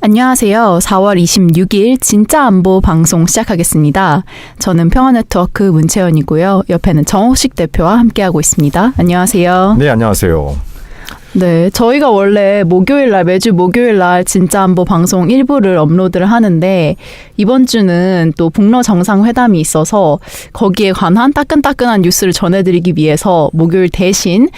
안녕하세요. 4월 26일 진짜 안보 방송 시작하겠습니다. 저는 평화네트워크 문채연이고요. 옆에는 정옥식 대표와 함께하고 있습니다. 안녕하세요. 네, 안녕하세요. 네, 저희가 원래 매주 목요일 날 진짜 안보 방송 1부를 업로드를 하는데 이번 주는 또 북러 정상회담이 있어서 거기에 관한 따끈따끈한 뉴스를 전해드리기 위해서 목요일 대신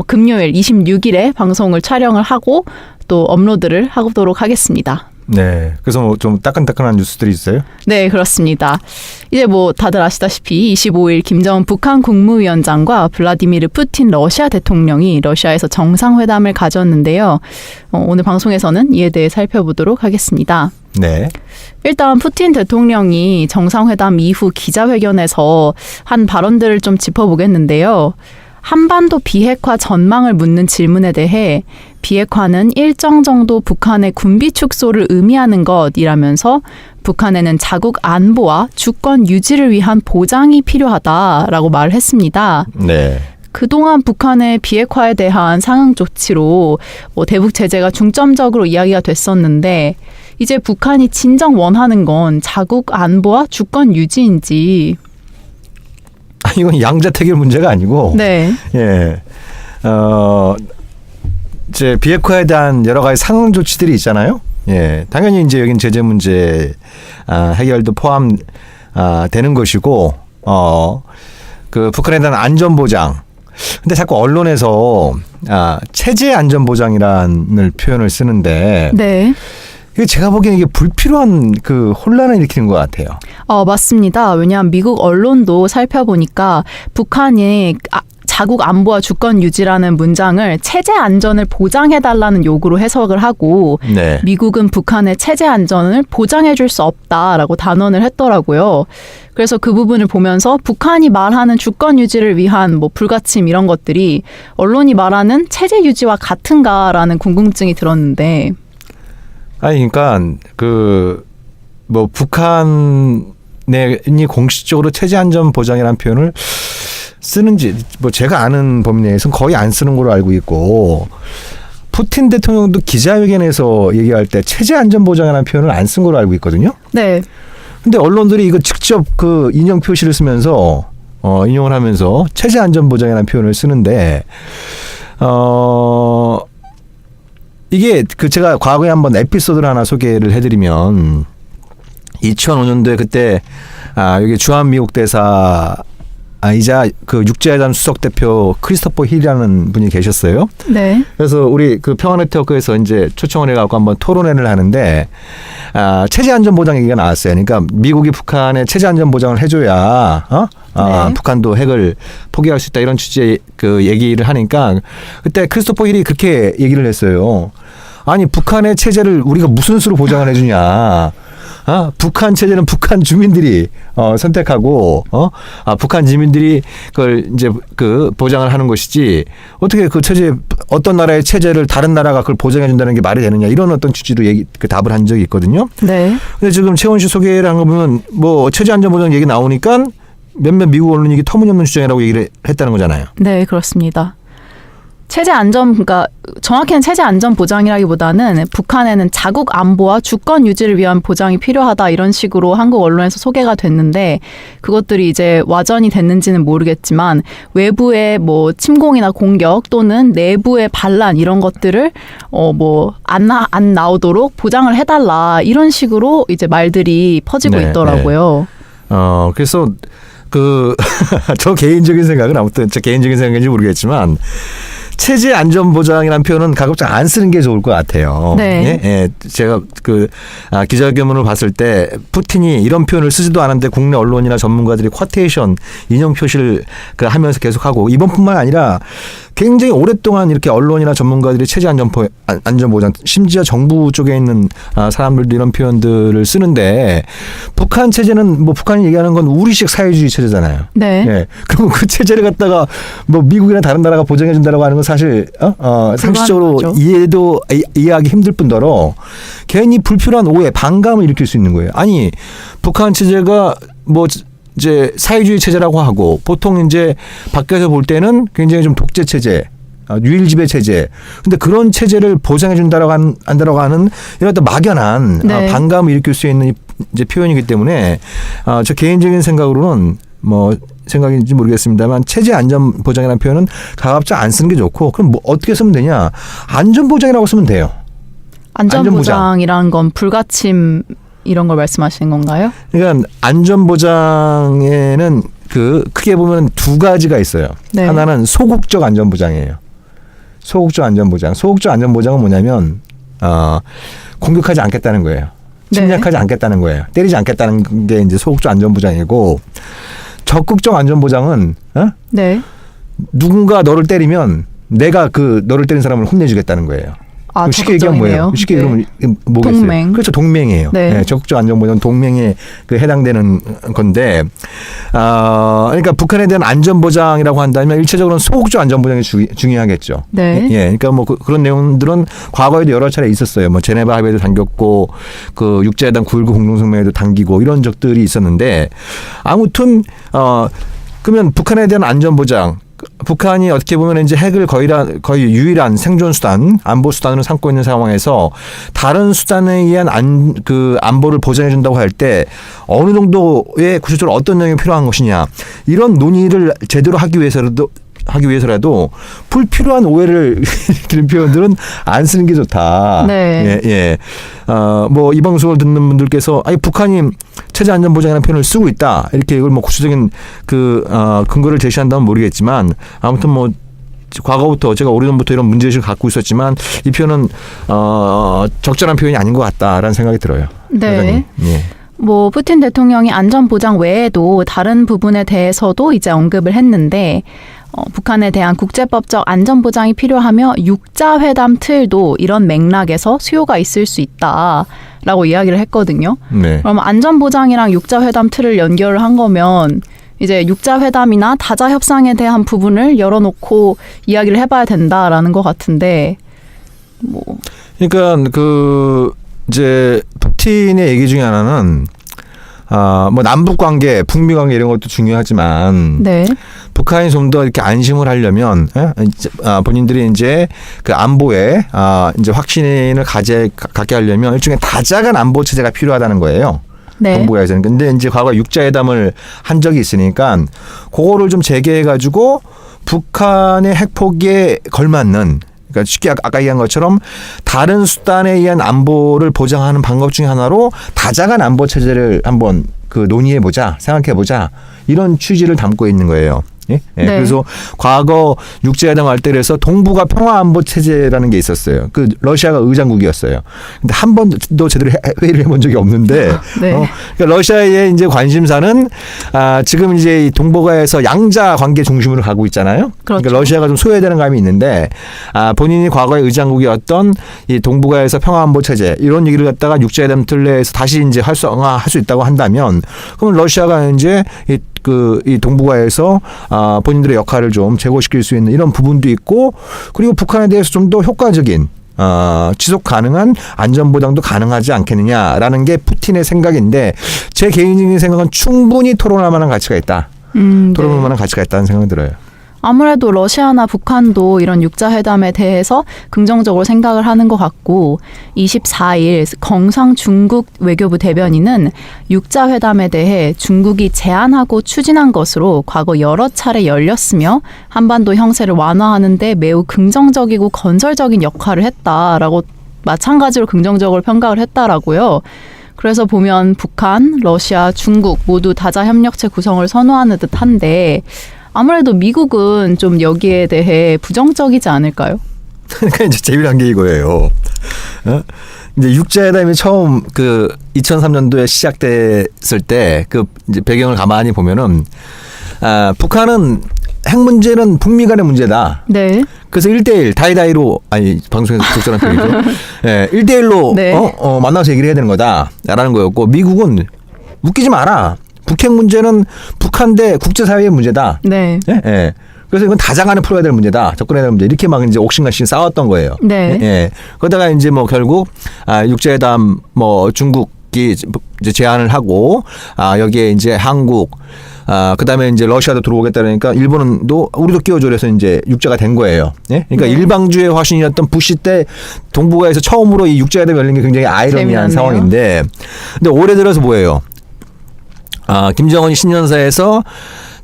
금요일 26일에 방송을 촬영을 하고 또 업로드를 하도록 하겠습니다. 네, 그래서 뭐 좀 따끈따끈한 뉴스들이 있어요? 네, 그렇습니다. 이제 뭐 다들 아시다시피 25일 김정은 북한 국무위원장과 블라디미르 푸틴 러시아 대통령이 러시아에서 정상회담을 가졌는데요. 오늘 방송에서는 이에 대해 살펴보도록 하겠습니다. 네. 일단 푸틴 대통령이 정상회담 이후 기자회견에서 한 발언들을 좀 짚어보겠는데요. 한반도 비핵화 전망을 묻는 질문에 대해 비핵화는 일정 정도 북한의 군비 축소를 의미하는 것이라면서 북한에는 자국 안보와 주권 유지를 위한 보장이 필요하다라고 말을 했습니다. 네. 그동안 북한의 비핵화에 대한 상응 조치로 대북 제재가 중점적으로 이야기가 됐었는데 이제 북한이 진정 원하는 건 자국 안보와 주권 유지인지. 이건 양자택일 문제가 아니고, 네. 예, 이제 비핵화에 대한 여러 가지 상응 조치들이 있잖아요. 예, 당연히 이제 여긴 제재 문제 해결도 포함 되는 것이고, 그 북한에 대한 안전 보장. 근데 자꾸 언론에서 체제 안전 보장이라는 표현을 쓰는데, 네. 제가 보기에는 이게 불필요한 그 혼란을 일으키는 것 같아요. 맞습니다. 왜냐하면 미국 언론도 살펴보니까 북한이 자국 안보와 주권 유지라는 문장을 체제 안전을 보장해달라는 요구로 해석을 하고 네. 미국은 북한의 체제 안전을 보장해줄 수 없다라고 단언을 했더라고요. 그래서 그 부분을 보면서 북한이 말하는 주권 유지를 위한 뭐 불가침 이런 것들이 언론이 말하는 체제 유지와 같은가라는 궁금증이 들었는데. 아니, 그러니까 뭐 북한이 공식적으로 체제 안전 보장이라는 표현을 쓰는지 뭐 제가 아는 범위 내에서는 거의 안 쓰는 걸로 알고 있고, 푸틴 대통령도 기자회견에서 얘기할 때 체제 안전 보장이라는 표현을 안 쓴 걸로 알고 있거든요. 네. 근데 언론들이 이거 직접 그 인용 표시를 쓰면서 인용을 하면서 체제 안전 보장이라는 표현을 쓰는데 이게 제가 과거에 한번 에피소드를 하나 소개를 해드리면 2005년도에 그때 여기 주한 미국 대사 이자 그 육제회담 수석 대표 크리스토퍼 힐이라는 분이 계셨어요. 네. 그래서 우리 그 평화네트워크에서 이제 초청을 해갖고 한번 토론회를 하는데 체제 안전 보장 얘기가 나왔어요. 그러니까 미국이 북한에 체제 안전 보장을 해줘야 네. 북한도 핵을 포기할 수 있다 이런 취지의 그 얘기를 하니까 그때 크리스토퍼 힐이 그렇게 얘기를 했어요. 아니 북한의 체제를 우리가 무슨 수로 보장을 해주냐? 북한 체제는 북한 주민들이 선택하고 북한 주민들이 그걸 이제 그 보장을 하는 것이지 어떻게 그 체제 어떤 나라의 체제를 다른 나라가 그걸 보장해 준다는 게 말이 되느냐 이런 어떤 취지로 답을 한 적이 있거든요. 네. 근데 지금 채원 씨 소개를 한 거 보면 뭐 체제 안전 보장 얘기 나오니까 몇몇 미국 언론이 이게 터무니없는 주장이라고 얘기를 했다는 거잖아요. 네, 그렇습니다. 체제 안전, 그러니까 정확히는 체제 안전 보장이라기보다는 북한에는 자국 안보와 주권 유지를 위한 보장이 필요하다 이런 식으로 한국 언론에서 소개가 됐는데 그것들이 이제 와전이 됐는지는 모르겠지만 외부의 뭐 침공이나 공격 또는 내부의 반란 이런 것들을 안 나오도록 보장을 해달라 이런 식으로 이제 말들이 퍼지고 네, 있더라고요. 네. 그래서 저 개인적인 생각은 아무튼 제 개인적인 생각인지 모르겠지만 체제 안전 보장이라는 표현은 가급적 안 쓰는 게 좋을 것 같아요. 네. 예? 제가 기자회견문을 봤을 때 푸틴이 이런 표현을 쓰지도 않았는데 국내 언론이나 전문가들이 쿼테이션 인용 표시를 하면서 계속하고 이번뿐만 아니라 굉장히 오랫동안 이렇게 언론이나 전문가들이 체제 안전 보장 심지어 정부 쪽에 있는 사람들도 이런 표현들을 쓰는데 북한 체제는 뭐 북한이 얘기하는 건 우리식 사회주의 체제잖아요. 네. 예. 그럼 그 체제를 갖다가 뭐 미국이나 다른 나라가 보장해 준다라고 하는 건 사실 상식적으로 이해하기 힘들 뿐더러 괜히 불필요한 오해, 반감을 일으킬 수 있는 거예요. 아니 북한 체제가 뭐 이제 사회주의 체제라고 하고 보통 이제 밖에서 볼 때는 굉장히 좀 독재 체제 유일지배 체제. 근데 그런 체제를 보장해 준다라고 하는 이런 어떤 막연한 네. 반감을 일으킬 수 있는 이제 표현이기 때문에 저 개인적인 생각으로는 뭐 생각인지 모르겠습니다만 체제 안전 보장이라는 표현은 가급적 안 쓰는 게 좋고 그럼 뭐 어떻게 쓰면 되냐? 안전 보장이라고 쓰면 돼요. 안전보장이라는 건 불가침 이런 걸 말씀하시는 건가요? 그러니까 안전 보장에는 그 크게 보면 두 가지가 있어요. 네. 하나는 소극적 안전 보장이에요. 소극적 안전 보장. 소극적 안전 보장은 뭐냐면 공격하지 않겠다는 거예요. 침략하지 않겠다는 거예요. 때리지 않겠다는 게 이제 소극적 안전 보장이고 적극적 안전 보장은 네. 누군가 너를 때리면 내가 그 너를 때린 사람을 혼내주겠다는 거예요. 쉽게 얘기하면 뭐예요? 쉽게 얘기하면 뭐겠어요? 동맹. 그렇죠. 동맹이에요. 네. 네, 적극적 안전보장 동맹에 그 해당되는 건데, 그러니까 북한에 대한 안전보장이라고 한다면 일차적으로는 소극적 안전보장이 중요하겠죠. 네. 예, 그러니까 뭐 그런 내용들은 과거에도 여러 차례 있었어요. 뭐 제네바 합의도 당겼고, 그 육자회담 9.19 공동성명에도 당기고 이런 적들이 있었는데, 아무튼 그러면 북한에 대한 안전보장. 북한이 어떻게 보면 이제 핵을 거의 유일한 생존 수단, 안보 수단으로 삼고 있는 상황에서 다른 수단에 의한 안보를 보장해 준다고 할 때 어느 정도의 구체적으로 어떤 내용이 필요한 것이냐 이런 논의를 제대로 하기 위해서라도 불필요한 오해를 일으키는 표현들은 안 쓰는 게 좋다. 네. 예. 뭐 이 방송을 듣는 분들께서 아니 북한이 체제 안전 보장이라는 표현을 쓰고 있다. 이렇게 이걸 뭐 구체적인 근거를 제시한다면 모르겠지만 아무튼 뭐 과거부터 제가 오래전부터 이런 문제의식을 갖고 있었지만 이 표현은 적절한 표현이 아닌 것 같다라는 생각이 들어요. 네. 여전히. 예. 뭐 푸틴 대통령이 안전보장 외에도 다른 부분에 대해서도 이제 언급을 했는데 북한에 대한 국제법적 안전보장이 필요하며 육자회담 틀도 이런 맥락에서 수요가 있을 수 있다라고 이야기를 했거든요. 네. 그럼 안전보장이랑 육자회담 틀을 연결을 한 거면 이제 육자회담이나 다자협상에 대한 부분을 열어놓고 이야기를 해봐야 된다라는 것 같은데 뭐 그러니까 그 이제 푸틴의 얘기 중에 하나는 뭐 남북 관계, 북미 관계 이런 것도 중요하지만 네. 북한이 좀 더 이렇게 안심을 하려면 본인들이 이제 그 안보에 이제 확신을 갖게 하려면 일종의 다자간 안보 체제가 필요하다는 거예요. 네. 동북아에서는. 근데 이제 과거 육자회담을 한 적이 있으니까 그거를 좀 재개해가지고 북한의 핵 포기에 걸맞는 그러니까 쉽게 아까 얘기한 것처럼 다른 수단에 의한 안보를 보장하는 방법 중에 하나로 다자간 안보 체제를 한번 그 논의해보자, 생각해보자 이런 취지를 담고 있는 거예요. 예? 예. 네. 그래서 과거 육자회담 할 때 그래서 동북아 평화안보 체제라는 게 있었어요. 그 러시아가 의장국이었어요. 근데 한 번도 제대로 회의를 해본 적이 없는데, 네. 그러니까 러시아의 이제 관심사는 지금 이제 이 동북아에서 양자 관계 중심으로 가고 있잖아요. 그렇죠. 그러니까 러시아가 좀 소외되는 감이 있는데, 본인이 과거의 의장국이었던 이 동북아에서 평화안보 체제 이런 얘기를 갖다가 육자회담 틀내에서 다시 이제 할 수 있다고 한다면, 그럼 러시아가 이제 이 동북아에서 본인들의 역할을 좀 제고시킬 수 있는 이런 부분도 있고 그리고 북한에 대해서 좀 더 효과적인 지속 가능한 안전보장도 가능하지 않겠느냐라는 게 푸틴의 생각인데 제 개인적인 생각은 충분히 토론할 만한 가치가 있다. 토론할 네. 만한 가치가 있다는 생각이 들어요. 아무래도 러시아나 북한도 이런 육자회담에 대해서 긍정적으로 생각을 하는 것 같고 24일 경상 중국 외교부 대변인은 육자회담에 대해 중국이 제안하고 추진한 것으로 과거 여러 차례 열렸으며 한반도 형세를 완화하는 데 매우 긍정적이고 건설적인 역할을 했다라고 마찬가지로 긍정적으로 평가를 했다라고요. 그래서 보면 북한, 러시아, 중국 모두 다자협력체 구성을 선호하는 듯한데 아무래도 미국은 좀 여기에 대해 부정적이지 않을까요? 그러니까 이제 재미난 게 이거예요. 이제 육자회담이 처음 그 2003년도에 시작됐을 때 그 이제 배경을 가만히 보면은 북한은 핵 문제는 북미 간의 문제다. 네. 그래서 1대1 다이다이로 방송에서 적절한 표현이죠. 예, 1대1로 네. 만나서 얘기를 해야 되는 거다라는 거였고 미국은 웃기지 마라. 북핵 문제는 북한 대 국제사회의 문제다. 네. 예, 예. 그래서 이건 다자간에 풀어야 될 문제다. 접근해야 될 문제. 이렇게 막 이제 옥신각신 싸웠던 거예요. 네. 예. 그러다가 이제 뭐 결국 육자회담 뭐 중국이 이제 제안을 하고 여기에 이제 한국 그다음에 이제 러시아도 들어오겠다 그러니까 일본도 우리도 끼워줘 그래서 이제 육자가 된 거예요. 예? 그러니까 네. 일방주의 화신이었던 부시 때 동북아에서 처음으로 이 육자회담이 열린 게 굉장히 아이러니한 재미났네요. 상황인데 근데 올해 들어서 뭐예요? 김정은이 신년사에서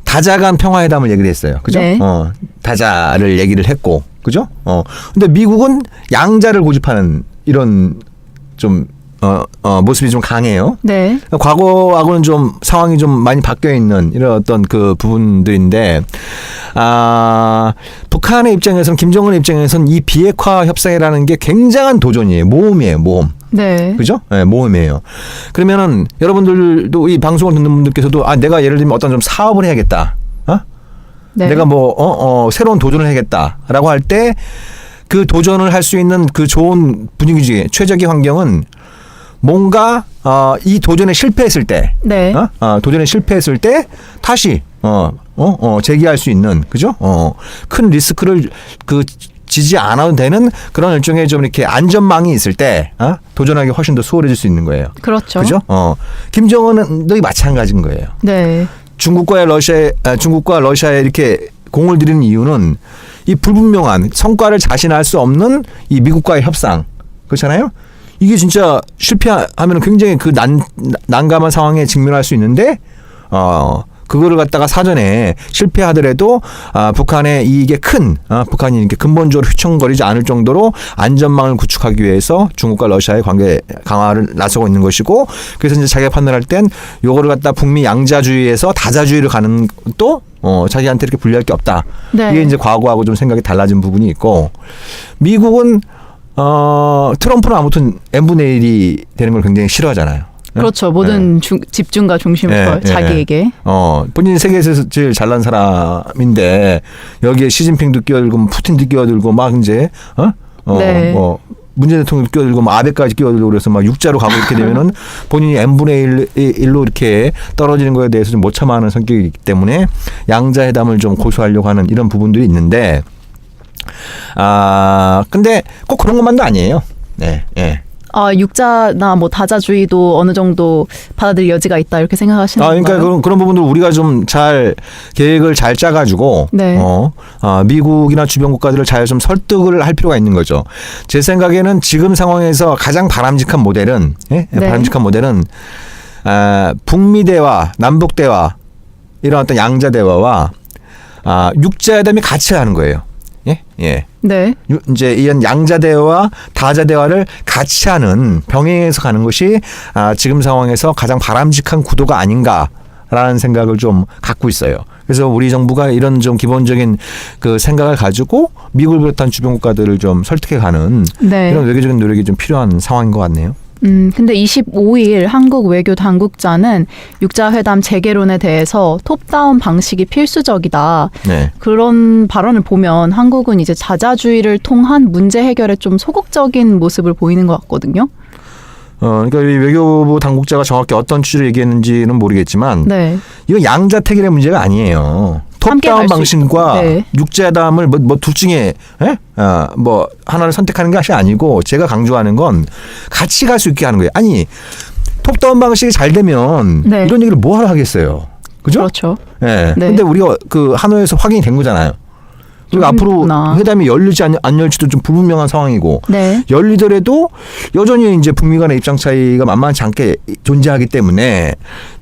다자 간 평화회담을 얘기를 했어요. 그죠? 네. 다자를 얘기를 했고. 그죠? 근데 미국은 양자를 고집하는 이런 좀 모습이 좀 강해요. 네. 과거하고는 좀 상황이 좀 많이 바뀌어 있는 이런 어떤 그 부분들인데, 북한의 입장에서는, 김정은의 입장에서는 이 비핵화 협상이라는 게 굉장한 도전이에요. 모험이에요, 모험. 네. 그죠? 네, 모험이에요. 그러면은 여러분들도 이 방송을 듣는 분들께서도 내가 예를 들면 어떤 좀 사업을 해야겠다. 네. 내가 새로운 도전을 해야겠다라고 할 때 그 도전을 할 수 있는 그 좋은 분위기, 최적의 환경은 뭔가 이 도전에 실패했을 때, 네. 도전에 실패했을 때 다시 재기할 수 있는, 그죠? 큰 리스크를 지지 않아도 되는 그런 일종의 좀 이렇게 안전망이 있을 때 도전하기 훨씬 더 수월해질 수 있는 거예요. 그렇죠. 그죠? 김정은도 마찬가지인 거예요. 네. 중국과 러시아에 이렇게 공을 들이는 이유는 이 불분명한 성과를 자신할 수 없는 이 미국과의 협상, 그렇잖아요. 이게 진짜 실패하면 굉장히 그 난감한 상황에 직면할 수 있는데 그거를 갖다가 사전에 실패하더라도 북한의 이게 북한이 이렇게 근본적으로 휘청거리지 않을 정도로 안전망을 구축하기 위해서 중국과 러시아의 관계 강화를 나서고 있는 것이고, 그래서 이제 자기가 판단할 땐 요거를 갖다 북미 양자주의에서 다자주의로 가는 것도 자기한테 이렇게 불리할 게 없다. 네. 이게 이제 과거하고 좀 생각이 달라진 부분이 있고, 미국은 트럼프는 아무튼 n분의 1이 되는 걸 굉장히 싫어하잖아요. 그렇죠. 모든 집중과 중심을 자기에게. 본인이 세계에서 제일 잘난 사람인데 여기에 시진핑도 끼어들고 푸틴도 끼어들고 막 이제 네. 문재인 대통령도 끼어들고 아베까지 끼어들고 그래서 막 육자로 가고 이렇게 되면은 본인이 n분의 1로 이렇게 떨어지는 거에 대해서 좀 못 참아하는 성격이기 때문에 양자회담을 좀 고수하려고 하는 이런 부분들이 있는데, 근데 꼭 그런 것만도 아니에요. 네, 예. 육자나 뭐 다자주의도 어느 정도 받아들일 여지가 있다 이렇게 생각하시는 건가요? 그러니까 그런 부분들 우리가 좀 잘 계획을 잘 짜가지고 네. 미국이나 주변 국가들을 잘 좀 설득을 할 필요가 있는 거죠. 제 생각에는 지금 상황에서 가장 바람직한 모델은 네. 북미 대화, 남북 대화 이런 어떤 양자 대화와 육자회담이 같이 하는 거예요. 예. 네. 이제 이런 양자 대화와 다자 대화를 같이 하는 병행해서 가는 것이 지금 상황에서 가장 바람직한 구도가 아닌가라는 생각을 좀 갖고 있어요. 그래서 우리 정부가 이런 좀 기본적인 그 생각을 가지고 미국을 비롯한 주변 국가들을 좀 설득해가는 네. 이런 외교적인 노력이 좀 필요한 상황인 것 같네요. 근데 25일 한국 외교 당국자는 육자회담 재개론에 대해서 톱다운 방식이 필수적이다. 네. 그런 발언을 보면 한국은 이제 자자주의를 통한 문제 해결에 좀 소극적인 모습을 보이는 것 같거든요. 그러니까 이 외교부 당국자가 정확히 어떤 취지를 얘기했는지는 모르겠지만 네. 이건 양자택일의 문제가 아니에요. 톱다운 방식과 네. 육자회담을 뭐 둘 중에 뭐 하나를 선택하는 것이 아니고, 제가 강조하는 건 같이 갈 수 있게 하는 거예요. 아니, 톱다운 방식이 잘 되면 네. 이런 얘기를 뭐하러 하겠어요. 그죠? 그렇죠. 예. 네. 근데 우리가 그 하노이에서 확인이 된 거잖아요. 그리고 앞으로 회담이 열릴지 안 열릴지도 좀 불분명한 상황이고, 네. 열리더라도 여전히 이제 북미 간의 입장 차이가 만만치 않게 존재하기 때문에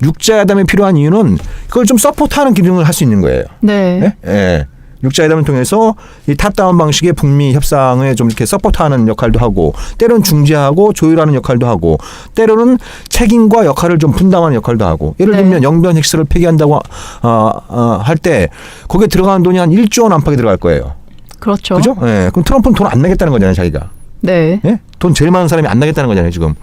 육자회담이 필요한 이유는 그걸 좀 서포트하는 기능을 할 수 있는 거예요. 네. 예? 예. 육자회담을 통해서 이 탑다운 방식의 북미 협상에 좀 이렇게 서포트하는 역할도 하고, 때로는 중재하고 조율하는 역할도 하고, 때로는 책임과 역할을 좀 분담하는 역할도 하고. 예를 들면 영변 핵실을 폐기한다고 할 때 거기에 들어가는 돈이 한 1조 원 안팎이 들어갈 거예요. 그렇죠. 그죠? 예. 그럼 트럼프는 돈 안 내겠다는 거잖아요, 자기가. 네. 예? 돈 제일 많은 사람이 안 나겠다는 거잖아요, 지금.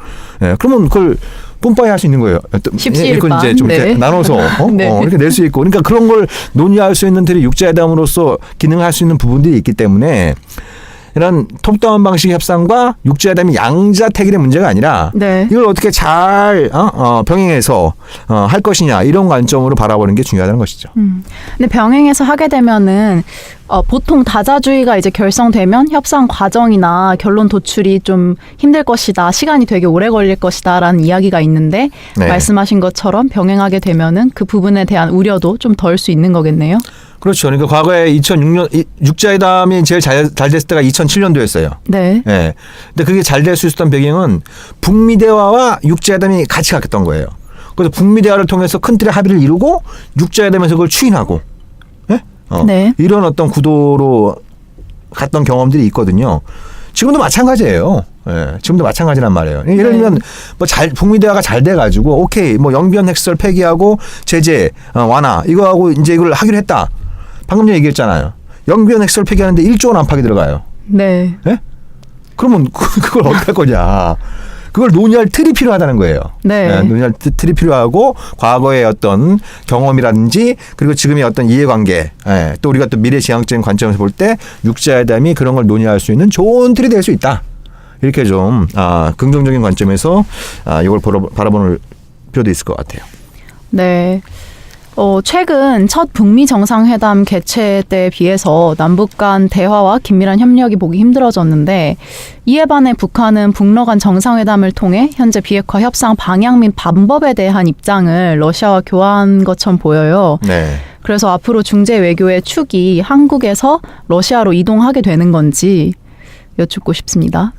예. 그러면 그걸 뿜빠이 할 수 있는 거예요. 십시일반. 이제 좀 이렇게 네. 나눠서 네. 이렇게 낼 수 있고, 그러니까 그런 걸 논의할 수 있는 들이 육자회담으로서 기능할 수 있는 부분들이 있기 때문에 이런 톱다운 방식의 협상과 육자회담이 양자택일의 문제가 아니라 네. 이걸 어떻게 잘 병행해서 할 것이냐 이런 관점으로 바라보는 게 중요하다는 것이죠. 근데 병행해서 하게 되면은 보통 다자주의가 이제 결성되면 협상 과정이나 결론 도출이 좀 힘들 것이다, 시간이 되게 오래 걸릴 것이다라는 이야기가 있는데 네. 말씀하신 것처럼 병행하게 되면은 그 부분에 대한 우려도 좀 덜 수 있는 거겠네요. 그렇죠. 그러니까 과거에 2006년 육자회담이 제일 잘 됐을 때가 2007년도였어요. 네. 예. 근데 그게 잘 될 수 있었던 배경은 북미 대화와 육자회담이 같이 갔던 거예요. 그래서 북미 대화를 통해서 큰 틀의 합의를 이루고 육자회담에서 그걸 추인하고, 예? 네. 이런 어떤 구도로 갔던 경험들이 있거든요. 지금도 마찬가지예요. 예, 지금도 마찬가지란 말이에요. 예를 들면 북미 대화가 잘 돼가지고 오케이 뭐 영변 핵설 폐기하고 제재 완화 이거 하고 이제 이걸 하기로 했다. 방금 전에 얘기했잖아요. 영변 핵설 폐기하는데 1조 원 안팎이 들어가요. 네. 예? 그러면 그걸 어떻게 할 거냐. 그걸 논의할 틀이 필요하다는 거예요. 네. 논의할 틀이 필요하고 과거의 어떤 경험이라든지 그리고 지금의 어떤 이해관계 또 우리가 또 미래지향적인 관점에서 볼 때 육자회담이 그런 걸 논의할 수 있는 좋은 틀이 될 수 있다. 이렇게 좀 긍정적인 관점에서 이걸 바라보는 필요도 있을 것 같아요. 네. 최근 첫 북미 정상회담 개최 때에 비해서 남북 간 대화와 긴밀한 협력이 보기 힘들어졌는데 이에 반해 북한은 북러 간 정상회담을 통해 현재 비핵화 협상 방향 및 방법에 대한 입장을 러시아와 교환한 것처럼 보여요. 네. 그래서 앞으로 중재 외교의 축이 한국에서 러시아로 이동하게 되는 건지 여쭙고 싶습니다.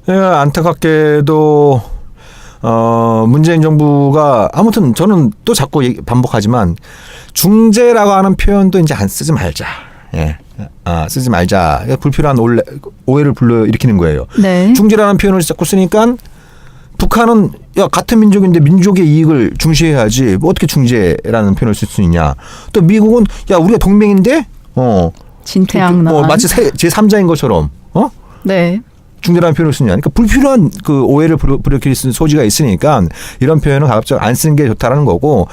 네, 안타깝게도 문재인 정부가 아무튼 저는 또 자꾸 반복하지만 중재라고 하는 표현도 이제 안 쓰지 말자. 예. 쓰지 말자. 불필요한 오해를 불러일으키는 거예요. 네. 중재라는 표현을 자꾸 쓰니까 북한은 같은 민족인데 민족의 이익을 중시해야지 뭐 어떻게 중재라는 표현을 쓸 수 있냐. 또 미국은 우리가 동맹인데 진퇴양난. 마치 제3자인 것처럼 네. 중재라는 표현을 쓰냐. 그러니까 불필요한 그 오해를 불러일으킬 소지가 있으니까 이런 표현은 가급적 안 쓰는 게 좋다라는 거고,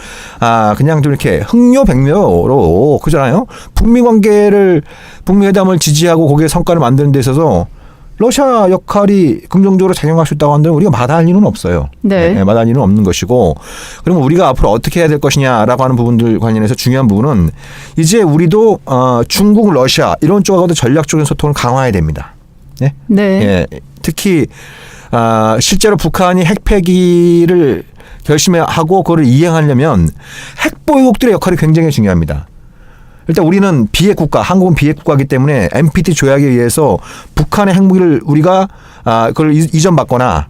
그냥 좀 이렇게 흥료백료로 그잖아요. 북미 회담을 지지하고 거기에 성과를 만드는 데 있어서 러시아 역할이 긍정적으로 작용할 수 있다고 한다면 우리가 마다할 이유는 없어요. 네. 마다할 이유는 없는 것이고, 그러면 우리가 앞으로 어떻게 해야 될 것이냐라고 하는 부분들 관련해서 중요한 부분은 이제 우리도 중국, 러시아 이런 쪽하고도 전략적인 소통을 강화해야 됩니다. 네. 네. 예, 특히 실제로 북한이 핵 폐기를 결심하고 그걸 이행하려면 핵 보유국들의 역할이 굉장히 중요합니다. 일단 우리는 비핵 국가, 한국은 비핵 국가이기 때문에 NPT 조약에 의해서 북한의 핵무기를 우리가 그걸 이전받거나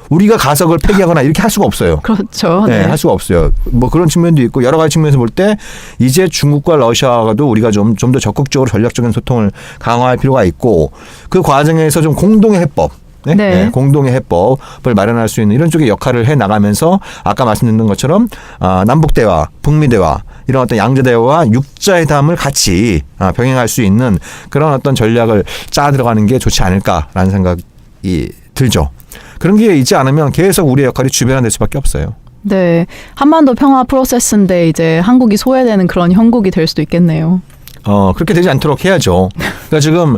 우리가 가서 그걸 폐기하거나 이렇게 할 수가 없어요. 그렇죠. 네, 할 수가 없어요. 뭐 그런 측면도 있고 여러 가지 측면에서 볼 때 이제 중국과 러시아와도 우리가 좀 더 적극적으로 전략적인 소통을 강화할 필요가 있고 그 과정에서 좀 공동의 해법. 네? 네. 네, 공동의 해법을 마련할 수 있는 이런 쪽의 역할을 해 나가면서 아까 말씀드린 것처럼 남북 대화, 북미 대화 이런 어떤 양자 대화와 육자회담을 같이 병행할 수 있는 그런 어떤 전략을 짜 들어가는 게 좋지 않을까라는 생각이 들죠. 그런 게 있지 않으면 계속 우리의 역할이 주변화될 수밖에 없어요. 네. 한반도 평화 프로세스인데 이제 한국이 소외되는 그런 형국이 될 수도 있겠네요. 그렇게 되지 않도록 해야죠. 그러니까 지금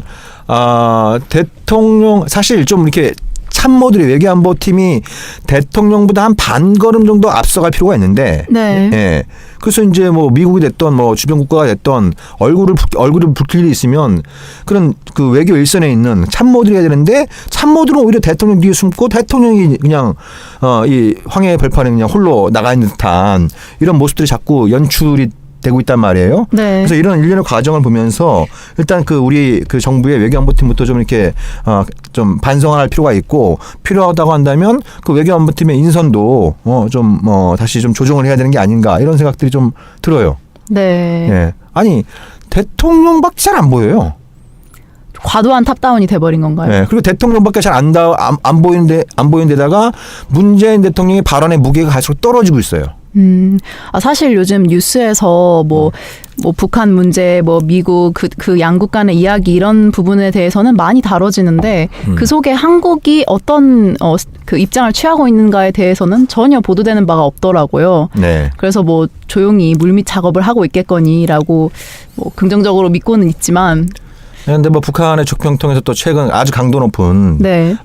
대통령 사실 좀 이렇게 참모들이 외교안보팀이 대통령보다 한 반걸음 정도 앞서갈 필요가 있는데, 네. 예. 그래서 이제 뭐 미국이 됐던 뭐 주변 국가가 됐던 얼굴을 붉힐 일이 있으면 그런 그 외교 일선에 있는 참모들이 해야 되는데 참모들은 오히려 대통령 뒤에 숨고 대통령이 그냥 이 황해 벌판에 그냥 홀로 나가 있는 듯한 이런 모습들이 자꾸 연출이 되고 있단 말이에요. 네. 그래서 이런 일련의 과정을 보면서 일단 우리 정부의 외교안보팀부터 좀 이렇게 좀 반성할 필요가 있고 필요하다고 한다면 그 외교안보팀의 인선도 다시 좀 조정을 해야 되는 게 아닌가 이런 생각들이 좀 들어요. 네. 예. 아니 대통령밖에 잘 안 보여요. 과도한 탑다운이 돼버린 건가요? 네. 그리고 대통령밖에 잘 안 보이는 데다가 문재인 대통령의 발언의 무게가 갈수록 떨어지고 있어요. 사실 요즘 뉴스에서 뭐 북한 문제, 뭐 미국 그 양국 간의 이야기 이런 부분에 대해서는 많이 다뤄지는데 그 속에 한국이 어떤 그 입장을 취하고 있는가에 대해서는 전혀 보도되는 바가 없더라고요. 네. 그래서 뭐 조용히 물밑 작업을 하고 있겠거니라고 뭐 긍정적으로 믿고는 있지만 그런데 뭐 북한의 족평 통해서 또 최근 아주 강도 높은 네.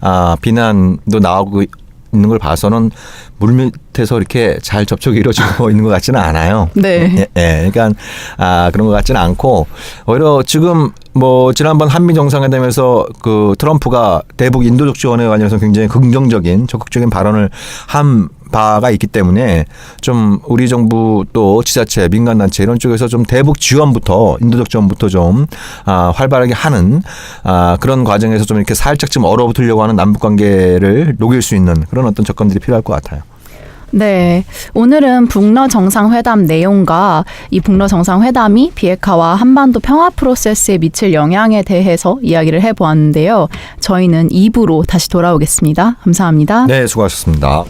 비난도 나오고 있는 걸 봐서는 물밑에서 이렇게 잘 접촉이 이루어지고 있는 것 같지는 않아요. 네. 그러니까 그런 것 같지는 않고 오히려 지금 뭐 지난번 한미 정상회담에서 그 트럼프가 대북 인도적 지원에 관해서 굉장히 긍정적인 적극적인 발언을 한 바가 있기 때문에 좀 우리 정부 또 지자체 민간단체 이런 쪽에서 좀 대북 지원부터 인도적 지원부터 좀 활발하게 하는 그런 과정에서 좀 이렇게 살짝 좀 얼어붙으려고 하는 남북 관계를 녹일 수 있는 그런 어떤 접근들이 필요할 것 같아요. 네. 오늘은 북러 정상회담 내용과 이 북러 정상회담이 비핵화와 한반도 평화 프로세스에 미칠 영향에 대해서 이야기를 해보았는데요. 저희는 2부로 다시 돌아오겠습니다. 감사합니다. 네, 수고하셨습니다.